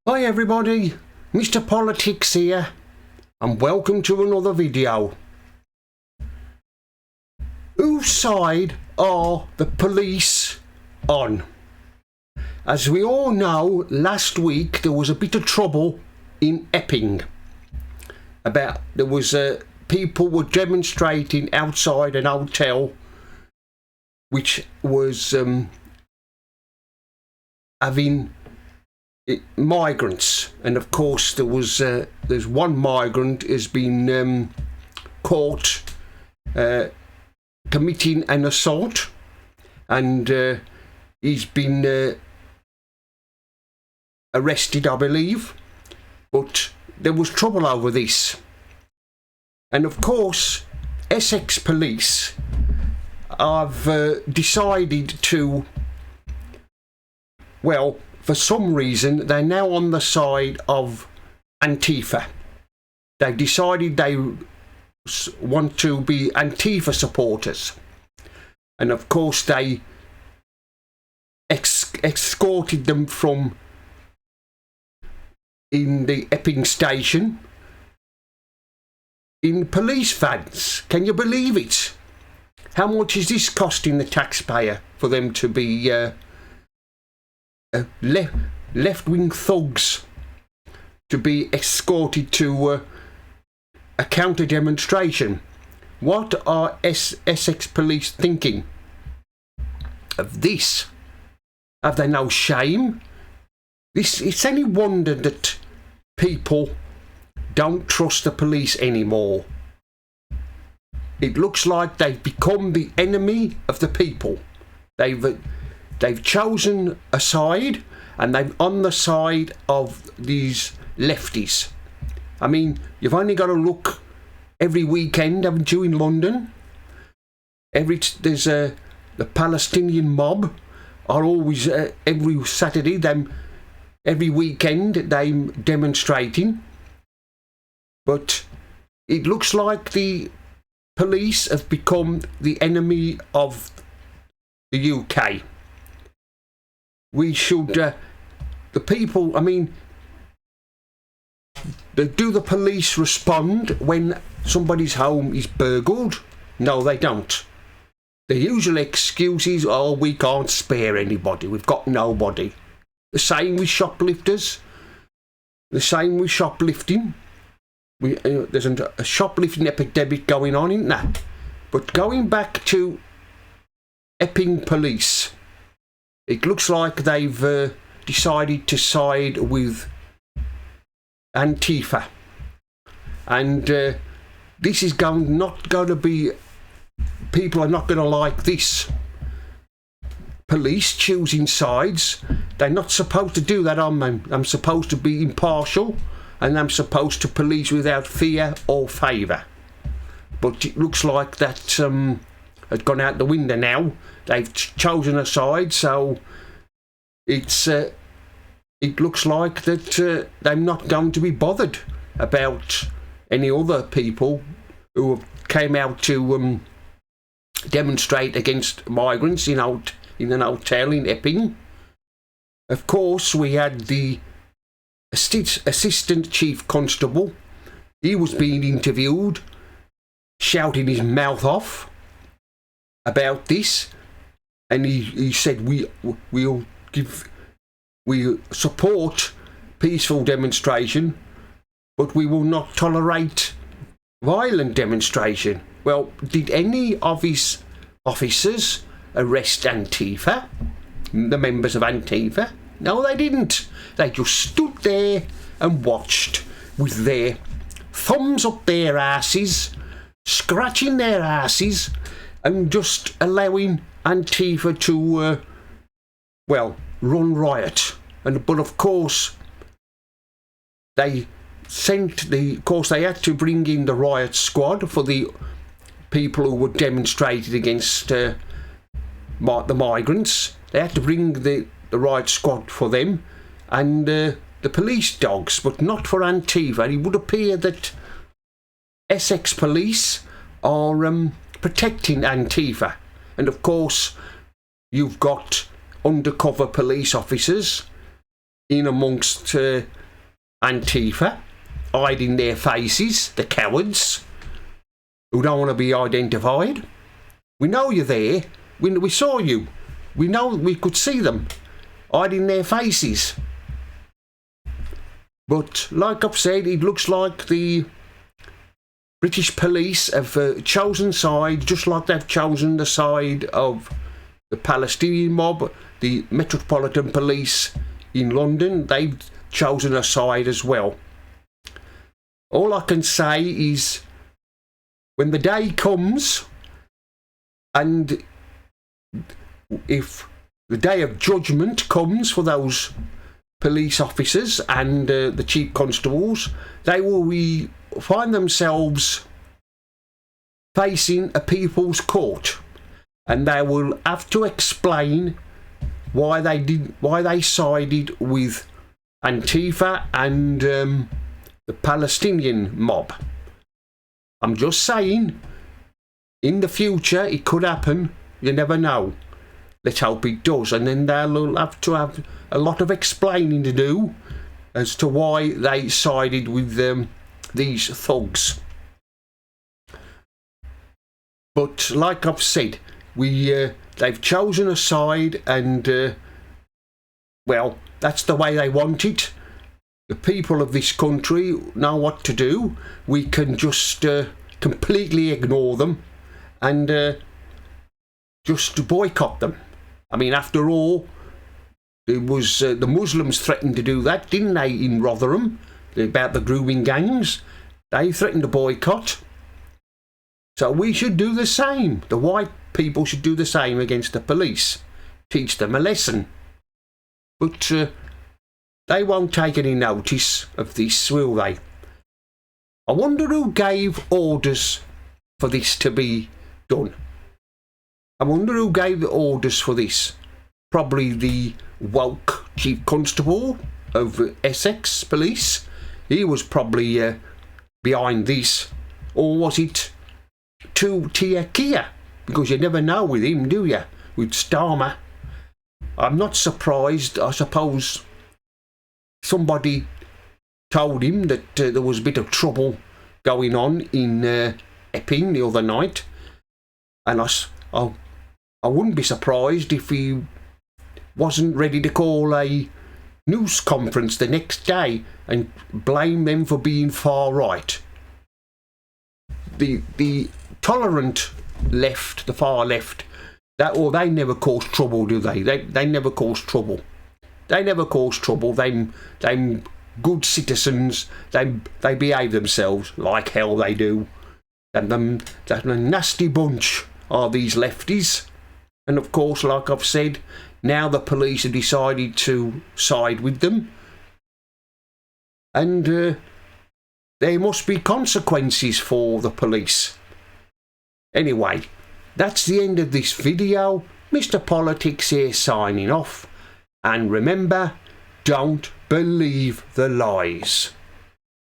Hi everybody, Mr. Politics here, and welcome to another video. Whose side are the police on? As we all know, last week there was a bit of trouble in Epping. There was people were demonstrating outside an hotel which was having migrants, and of course there's one migrant has been caught committing an assault, and he's been arrested, I believe, but there was trouble over this. And of course Essex police have decided to, well, for some reason they're now on the side of Antifa. They've decided they want to be Antifa supporters, and of course they escorted them from in the Epping station in police vans. Can you believe it? How much is this costing the taxpayer for them to be left-wing thugs to be escorted to a counter demonstration? What are Essex police thinking of this? Have they no shame? It's any wonder that people don't trust the police anymore. It looks like they've become the enemy of the people. They've chosen a side, and they're on the side of these lefties. I mean, you've only got to look every weekend, haven't you, in London? There's the Palestinian mob are always every Saturday. Every weekend they're demonstrating, but it looks like the police have become the enemy of the UK. We should, the people, I mean, do the police respond when somebody's home is burgled? No, they don't. The usual excuse is, oh, we can't spare anybody, we've got nobody. The same with shoplifters, the same with shoplifting. There's a shoplifting epidemic going on, isn't there? But going back to Epping police, it looks like they've decided to side with Antifa, and this is not going to be. People are not going to like this. Police choosing sides. They're not supposed to do that, are they? I'm supposed to be impartial, and I'm supposed to police without fear or favour. But it looks like that has gone out the window now. They've chosen a side, so it looks like that they're not going to be bothered about any other people who came out to demonstrate against migrants in an hotel in Epping. Of course, we had the assistant chief constable. He was being interviewed, shouting his mouth off about this, and he said we support peaceful demonstration, but we will not tolerate violent demonstration. Well, did any of his officers arrest Antifa, the members of Antifa? No, they didn't. They just stood there and watched with their thumbs up their asses, scratching their asses, and just allowing Antifa to, run riot. But of course, they had to bring in the riot squad for the people who were demonstrating against the migrants. They had to bring the riot squad for them, and the police dogs, but not for Antifa. It would appear that Essex police are protecting Antifa, and of course you've got undercover police officers in amongst Antifa, hiding their faces, the cowards who don't want to be identified. We know you're there. We saw you. We know we could see them hiding their faces. But like I've said, it looks like the British police have chosen side, just like they've chosen the side of the Palestinian mob, the Metropolitan Police in London. They've chosen a side as well. All I can say is, when the day comes, and if the day of judgment comes for those police officers and the chief constables, they will find themselves facing a people's court, and they will have to explain why they sided with Antifa and the Palestinian mob. I'm just saying, in the future it could happen. You never know. Let's hope it does. And then they'll have to have a lot of explaining to do as to why they sided with these thugs. But like I've said, they've chosen a side, and well, that's the way they want it. The people of this country know what to do. We can just completely ignore them and just boycott them. I mean, after all, it was the Muslims threatened to do that, didn't they, in Rotherham, about the grooming gangs? They threatened to boycott. So we should do the same. The white people should do the same against the police. Teach them a lesson. But they won't take any notice of this, will they? I wonder who gave orders for this to be done. I wonder who gave the orders for this. Probably the woke chief constable of Essex Police. He was probably behind this. Or was it Tia Kia? Because you never know with him, do you? With Starmer. I'm not surprised. I suppose somebody told him that there was a bit of trouble going on in Epping the other night. And I wouldn't be surprised if he wasn't ready to call a news conference the next day and blame them for being far right. The tolerant left, the far left, they never cause trouble, do they? They never cause trouble. They never cause trouble. Them good citizens. They behave themselves like hell. They do. And that a nasty bunch are these lefties. And of course, like I've said, now the police have decided to side with them. And there must be consequences for the police. Anyway, that's the end of this video. Mr. Politics here signing off. And remember, don't believe the lies.